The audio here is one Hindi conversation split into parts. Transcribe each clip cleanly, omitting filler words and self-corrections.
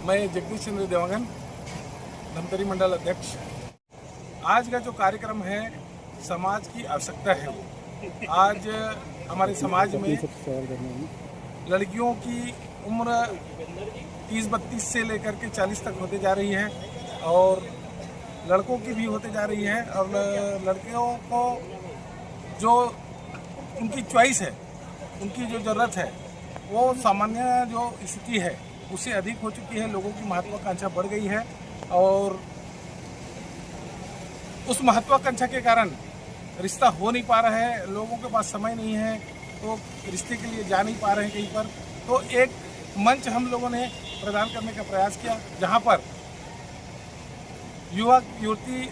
मैं जगदीश चंद्र देवांगन, धमतरी मंडल अध्यक्ष। आज का जो कार्यक्रम है समाज की आवश्यकता है। वो आज हमारे समाज में लड़कियों की उम्र 30-32 से लेकर के 40 तक होते जा रही है और लड़कों की भी होते जा रही है। और लड़कियों को जो उनकी चॉइस है, उनकी जो ज़रूरत है, वो सामान्य जो स्थिति है उससे अधिक हो चुकी है। लोगों की महत्वाकांक्षा बढ़ गई है और उस महत्वाकांक्षा के कारण रिश्ता हो नहीं पा रहा है। लोगों के पास समय नहीं है तो रिश्ते के लिए जा नहीं पा रहे हैं कहीं पर। तो एक मंच हम लोगों ने प्रदान करने का प्रयास किया, जहां पर युवक युवती,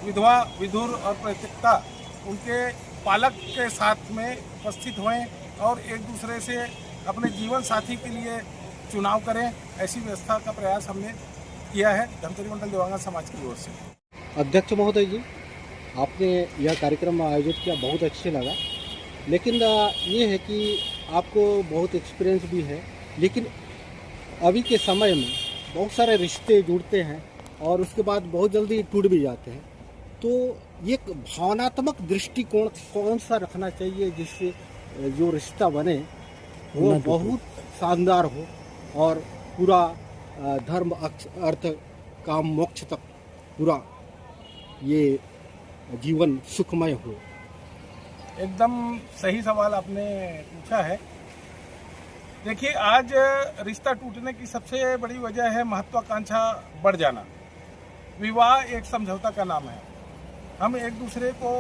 विधवा विधुर और परित्यक्ता उनके पालक के साथ में उपस्थित हुए और एक दूसरे से अपने जीवन साथी के लिए चुनाव करें, ऐसी व्यवस्था का प्रयास हमने किया है धमतरी मंडल देवांगन समाज की ओर से। अध्यक्ष महोदय जी, आपने यह कार्यक्रम आयोजित किया, बहुत अच्छे लगा। लेकिन ये है कि आपको बहुत एक्सपीरियंस भी है, लेकिन अभी के समय में बहुत सारे रिश्ते जुड़ते हैं और उसके बाद बहुत जल्दी टूट भी जाते हैं। तो ये भावनात्मक दृष्टिकोण कौन सा रखना चाहिए जिससे जो रिश्ता बने वो बहुत शानदार हो और पूरा धर्म अर्थ काम मोक्ष तक पूरा ये जीवन सुखमय हो? एकदम सही सवाल आपने पूछा है। देखिए, आज रिश्ता टूटने की सबसे बड़ी वजह है महत्वाकांक्षा बढ़ जाना। विवाह एक समझौता का नाम है। हम एक दूसरे को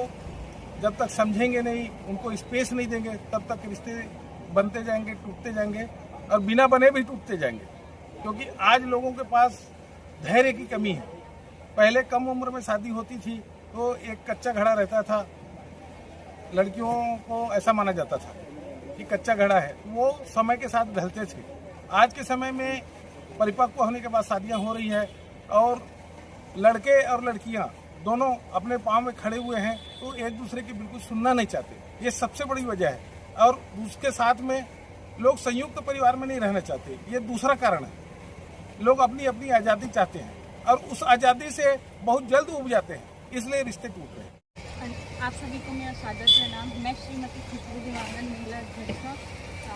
जब तक समझेंगे नहीं, उनको स्पेस नहीं देंगे, तब तक रिश्ते बनते जाएंगे, टूटते जाएंगे और बिना बने भी टूटते जाएंगे। क्योंकि आज लोगों के पास धैर्य की कमी है। पहले कम उम्र में शादी होती थी तो एक कच्चा घड़ा रहता था, लड़कियों को ऐसा माना जाता था कि कच्चा घड़ा है, वो समय के साथ ढलते थे। आज के समय में परिपक्व होने के बाद शादियां हो रही है और लड़के और लड़कियां दोनों अपने पांव में खड़े हुए हैं तो एक दूसरे की बिल्कुल सुनना नहीं चाहते। ये सबसे बड़ी वजह है। और उसके साथ में लोग संयुक्त परिवार में नहीं रहना चाहते, ये दूसरा कारण है। लोग अपनी अपनी आज़ादी चाहते हैं और उस आज़ादी से बहुत जल्द उब जाते हैं, इसलिए रिश्ते टूट रहे हैं। आप सभी को मेरा सादर प्रणाम। मैं श्रीमती खुशबू देवांगन, महिला अध्यक्ष।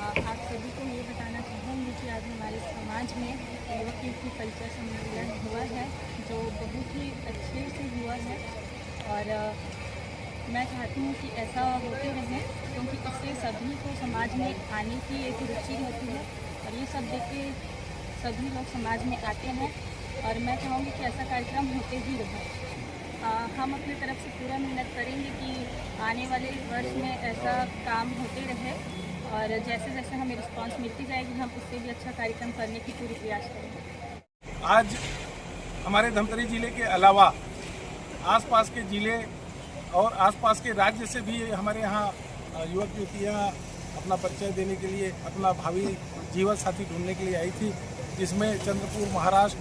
आप सभी को ये बताना चाहूँगी कि आज हमारे समाज में युवक युवती परिचय सम्मेलन हुआ है, जो बहुत ही अच्छे से हुआ है और मैं चाहती हूँ कि ऐसा होते रहे, क्योंकि इससे सभी को समाज में आने की एक रुचि होती है और ये सब देख के सभी लोग समाज में आते हैं और मैं चाहूँगी कि ऐसा कार्यक्रम होते ही रहे। हम अपनी तरफ से पूरा मेहनत करेंगे कि आने वाले वर्ष में ऐसा काम होते रहे और जैसे जैसे हमें रिस्पांस मिलती जाएगी हम उससे भी अच्छा कार्यक्रम करने की पूरी प्रयास करेंगे। आज हमारे धमतरी जिले के अलावा आसपास के जिले और आसपास के राज्य से भी हमारे यहाँ युवक युवतियाँ अपना परिचय देने के लिए, अपना भावी जीवन साथी ढूंढने के लिए आई थी, जिसमें चंद्रपुर महाराष्ट्र,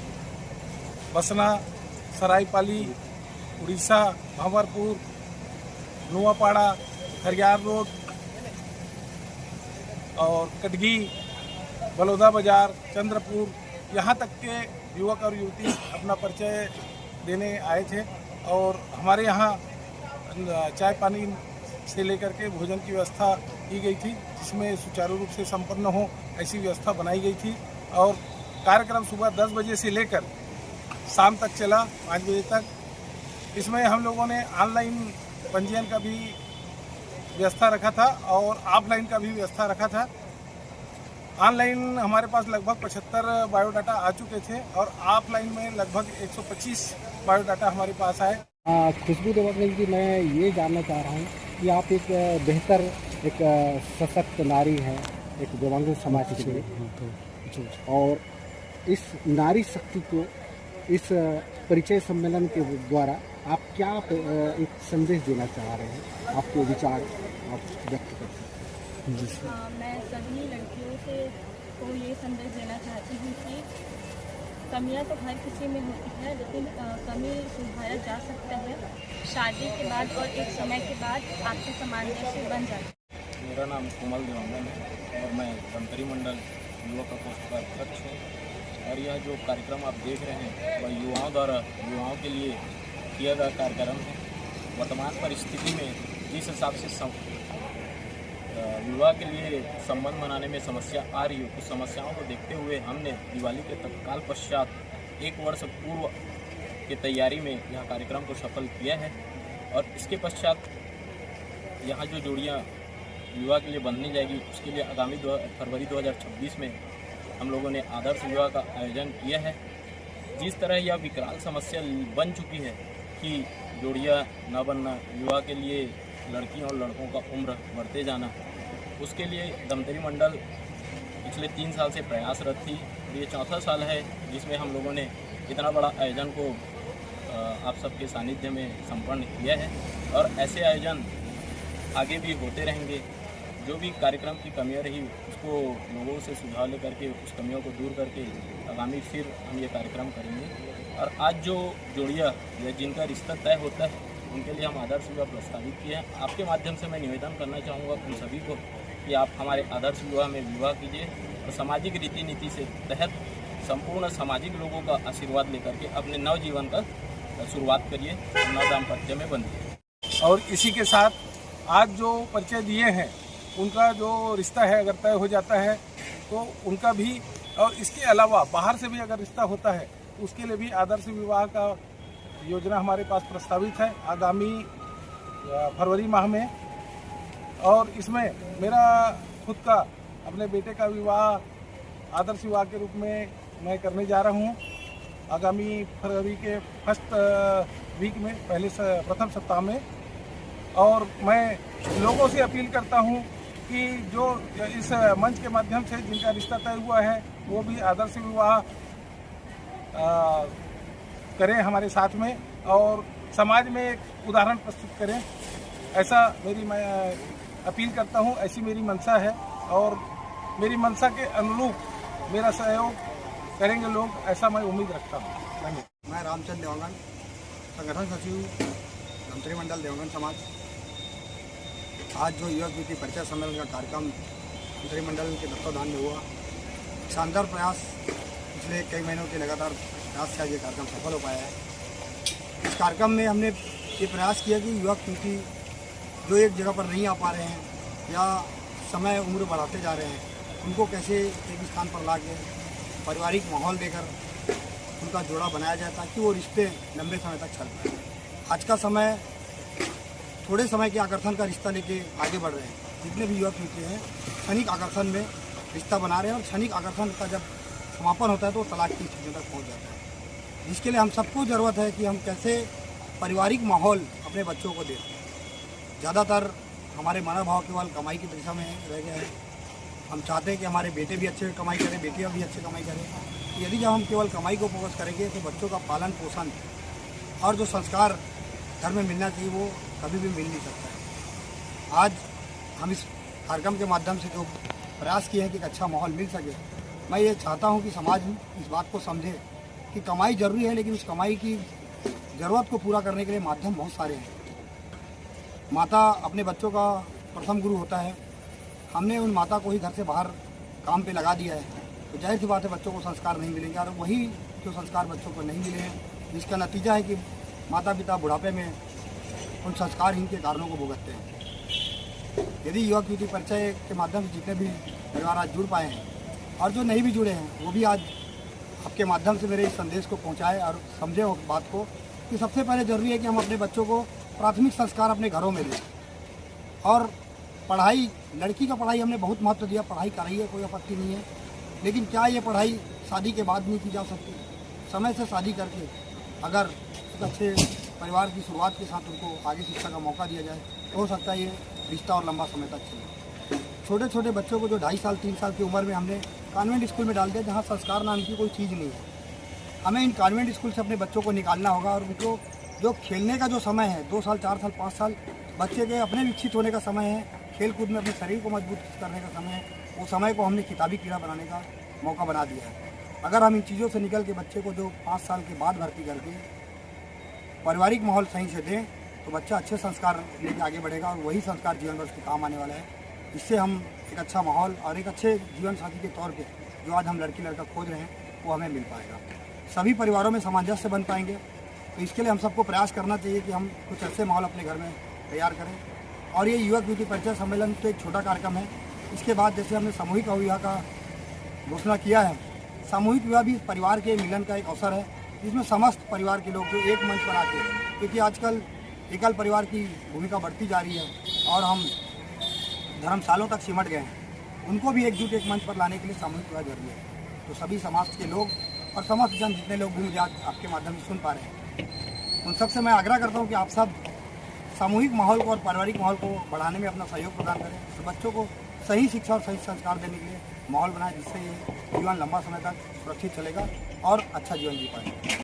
बसना, सरायपाली, उड़ीसा, भंवरपुर, नुआपाड़ा, खरियार रोड और कटगी, बलौदा बाजार, चंद्रपुर, यहाँ तक के युवक और युवती अपना परिचय देने आए थे। और हमारे यहाँ चाय पानी से लेकर के भोजन की व्यवस्था की गई थी, जिसमें सुचारू रूप से संपन्न हो ऐसी व्यवस्था बनाई गई थी। और कार्यक्रम सुबह 10 बजे से लेकर शाम तक चला, 5 बजे तक। इसमें हम लोगों ने ऑनलाइन पंजीयन का भी व्यवस्था रखा था और ऑफलाइन का भी व्यवस्था रखा था। ऑनलाइन हमारे पास लगभग 75 बायोडाटा आ चुके थे और ऑफलाइन में लगभग 125 बायोडाटा हमारे पास आए। खुशबू देवांगन जी, मैं ये जानना चाह रहा हूँ कि आप एक बेहतर, एक सशक्त नारी हैं, एक देवांगन समाज के लिए, और इस नारी शक्ति को इस परिचय सम्मेलन के द्वारा आप क्या एक संदेश देना चाह रहे हैं? आपके विचार आप व्यक्त कर सकते हैं। मैं सभी लड़कियों से को ये संदेश देना चाहती हूँ कि कमियाँ तो हर किसी में होती है, लेकिन कमी सुधारा जा सकता है। शादी के बाद और एक समय के बाद आपसे सामंजस्य बन जाता है। मेरा नाम कोमल देवांगन है और मैं धमतरी मंडल युवा प्रकोष्ठ का अध्यक्ष हूँ। और यह जो कार्यक्रम आप देख रहे हैं वह युवाओं द्वारा युवाओं के लिए किया गया कार्यक्रम है। वर्तमान परिस्थिति में जिस हिसाब से विवाह के लिए संबंध बनाने में समस्या आ रही है, उस समस्याओं को देखते हुए हमने दिवाली के तत्काल पश्चात 1 वर्ष पूर्व की तैयारी में यह कार्यक्रम को सफल किया है। और इसके पश्चात यहाँ जो जोड़ियाँ विवाह के लिए बंधने जाएगी, उसके लिए आगामी फरवरी 2026 में हम लोगों ने आदर्श विवाह का आयोजन किया है। जिस तरह यह विकराल समस्या बन चुकी है कि जोड़ियाँ न बनना, विवाह के लिए लड़कियों और लड़कों का उम्र बढ़ते जाना, उसके लिए दमतरी मंडल पिछले 3 साल से प्रयासरत थी। ये 4था साल है जिसमें हम लोगों ने इतना बड़ा आयोजन को आप सबके सानिध्य में संपन्न किया है। और ऐसे आयोजन आगे भी होते रहेंगे। जो भी कार्यक्रम की कमियां रही उसको लोगों से सुझाव लेकर के उस कमियों को दूर करके आगामी फिर हम ये कार्यक्रम करेंगे। और आज जो जोड़ियाँ या जिनका रिश्ता तय होता है उनके लिए हम आदर्श विवाह प्रस्तावित किए हैं। आपके माध्यम से मैं निवेदन करना चाहूँगा उन सभी को कि आप हमारे आदर्श विवाह में विवाह कीजिए और सामाजिक रीति नीति से तहत संपूर्ण सामाजिक लोगों का आशीर्वाद लेकर के अपने नव जीवन का शुरुआत करिए और नव दाम्पत्य में बंधिए। और इसी के साथ आज जो परिचय दिए हैं उनका जो रिश्ता है अगर तय हो जाता है तो उनका भी, और इसके अलावा बाहर से भी अगर रिश्ता होता है तो उसके लिए भी आदर्श विवाह का योजना हमारे पास प्रस्तावित है आगामी फरवरी माह में। और इसमें मेरा खुद का अपने बेटे का विवाह आदर्श विवाह के रूप में मैं करने जा रहा हूँ आगामी फरवरी के फर्स्ट वीक में, प्रथम सप्ताह में। और मैं लोगों से अपील करता हूँ कि जो इस मंच के माध्यम से जिनका रिश्ता तय हुआ है वो भी आदर्श विवाह करें हमारे साथ में और समाज में एक उदाहरण प्रस्तुत करें, ऐसा मैं अपील करता हूँ। ऐसी मेरी मंशा है और मेरी मंशा के अनुरूप मेरा सहयोग करेंगे लोग, ऐसा मैं उम्मीद रखता हूँ। धन्यवाद। मैं रामचंद्र देवांगन, संगठन सचिव दमतरी मंडल देवांगन समाज। आज जो युवक युवती परिचय सम्मेलन का कार्यक्रम दमतरी मंडल के तत्वाधान में हुआ, शानदार प्रयास, पिछले कई महीनों के लगातार प्रयास से आज ये कार्यक्रम सफल हो पाया है। इस कार्यक्रम में हमने ये प्रयास किया कि युवक युवती जो एक जगह पर नहीं आ पा रहे हैं या समय उम्र बढ़ाते जा रहे हैं, उनको कैसे एक स्थान पर ला के पारिवारिक माहौल देकर उनका जोड़ा बनाया जाए ताकि वो रिश्ते लंबे समय तक चल पाए। आज का समय थोड़े समय के आकर्षण का रिश्ता लेके आगे बढ़ रहे हैं। जितने भी युवक युवती हैं क्षणिक आकर्षण में रिश्ता बना रहे हैं और क्षणिक आकर्षण का जब समापन होता है तो तलाक की स्थिति तक पहुंच जाता है। जिसके लिए हम सबको ज़रूरत है कि हम कैसे पारिवारिक माहौल अपने बच्चों को दें। ज़्यादातर हमारे मनोभाव केवल कमाई की दिशा में रह गए हैं। हम चाहते हैं कि हमारे बेटे भी अच्छे कमाई करें, बेटियाँ भी अच्छे कमाई करें। यदि जब हम केवल कमाई को फोकस करेंगे तो बच्चों का पालन पोषण और जो संस्कार घर में मिलना चाहिए वो कभी भी मिल नहीं सकता है। आज हम इस कार्यक्रम के माध्यम से जो प्रयास किए हैं कि एक अच्छा माहौल मिल सके, मैं ये चाहता हूँ कि समाज इस बात को समझे कि कमाई जरूरी है, लेकिन उस कमाई की ज़रूरत को पूरा करने के लिए माध्यम बहुत सारे हैं। माता अपने बच्चों का प्रथम गुरु होता है। हमने उन माता को ही घर से बाहर काम पे लगा दिया है तो जाहिर सी बात है बच्चों को संस्कार नहीं मिलेंगे और वही जो संस्कार बच्चों को नहीं मिले हैं, जिसका नतीजा है कि माता पिता बुढ़ापे में उन संस्कारहीन के कारणों को भुगतते हैं। यदि युवक युवती परिचय के माध्यम से जितने भी परिवार आज जुड़ पाए हैं और जो नहीं भी जुड़े हैं वो भी आज आपके माध्यम से मेरे इस संदेश को पहुंचाए और समझे उस बात को कि सबसे पहले ज़रूरी है कि हम अपने बच्चों को प्राथमिक संस्कार अपने घरों में दें। और पढ़ाई, लड़की का पढ़ाई हमने बहुत महत्व दिया, पढ़ाई कराइए, कोई आपत्ति नहीं है, लेकिन क्या ये पढ़ाई शादी के बाद नहीं की जा सकती? समय से शादी करके अगर एक अच्छे परिवार की शुरुआत के साथ उनको आगे शिक्षा का मौका दिया जाए तो हो सकता है ये रिश्ता और लंबा समय तक चले। छोटे छोटे बच्चों को जो 2.5 साल 3 साल की उम्र में हमने कॉन्वेंट स्कूल में डाल दिया जहाँ संस्कार नाम की कोई चीज़ नहीं है। हमें इन कॉन्वेंट स्कूल से अपने बच्चों को निकालना होगा और उनको जो खेलने का जो समय है 2 साल 4 साल 5 साल बच्चे के अपने विकसित होने का समय है, खेल कूद में अपने शरीर को मजबूत करने का समय है, वो समय को हमने किताबी कीड़ा बनाने का मौका बना दिया है। अगर हम इन चीज़ों से निकल के बच्चे को जो 5 साल के बाद भर्ती करके पारिवारिक माहौल सही से दें तो बच्चा अच्छे संस्कार लेके आगे बढ़ेगा और वही संस्कार जीवन भर उसके काम आने वाला है। इससे हम एक अच्छा माहौल और एक अच्छे जीवन साथी के तौर पे जो आज हम लड़की लड़का खोज रहे हैं वो हमें मिल पाएगा। सभी परिवारों में सामंजस्य बन पाएंगे। तो इसके लिए हम सबको प्रयास करना चाहिए कि हम कुछ ऐसे माहौल अपने घर में तैयार करें। और ये युवक युवती परिचय सम्मेलन तो एक छोटा कार्यक्रम है। इसके बाद जैसे हमने सामूहिक विवाह का घोषणा किया है, सामूहिक विवाह भी परिवार के मिलन का एक अवसर है, जिसमें समस्त परिवार के लोग जो एक मंच पर आके, क्योंकि आजकल एकल परिवार की भूमिका बढ़ती जा रही है और हम धर्मशालों तक सिमट गए हैं, उनको भी एकजुट एक मंच पर लाने के लिए सामूहिक विवाह जरूरी है। तो सभी समाज के लोग और समस्त जन जितने लोग भी मुझे आज आपके माध्यम से सुन पा रहे हैं, उन सबसे मैं आग्रह करता हूँ कि आप सब सामूहिक माहौल को और पारिवारिक माहौल को बढ़ाने में अपना सहयोग प्रदान करें। तो बच्चों को सही शिक्षा और सही संस्कार देने के लिए माहौल बनाएं, जिससे ये जीवन लंबा समय तक सुरक्षित चलेगा और अच्छा जीवन जी पाएंगे।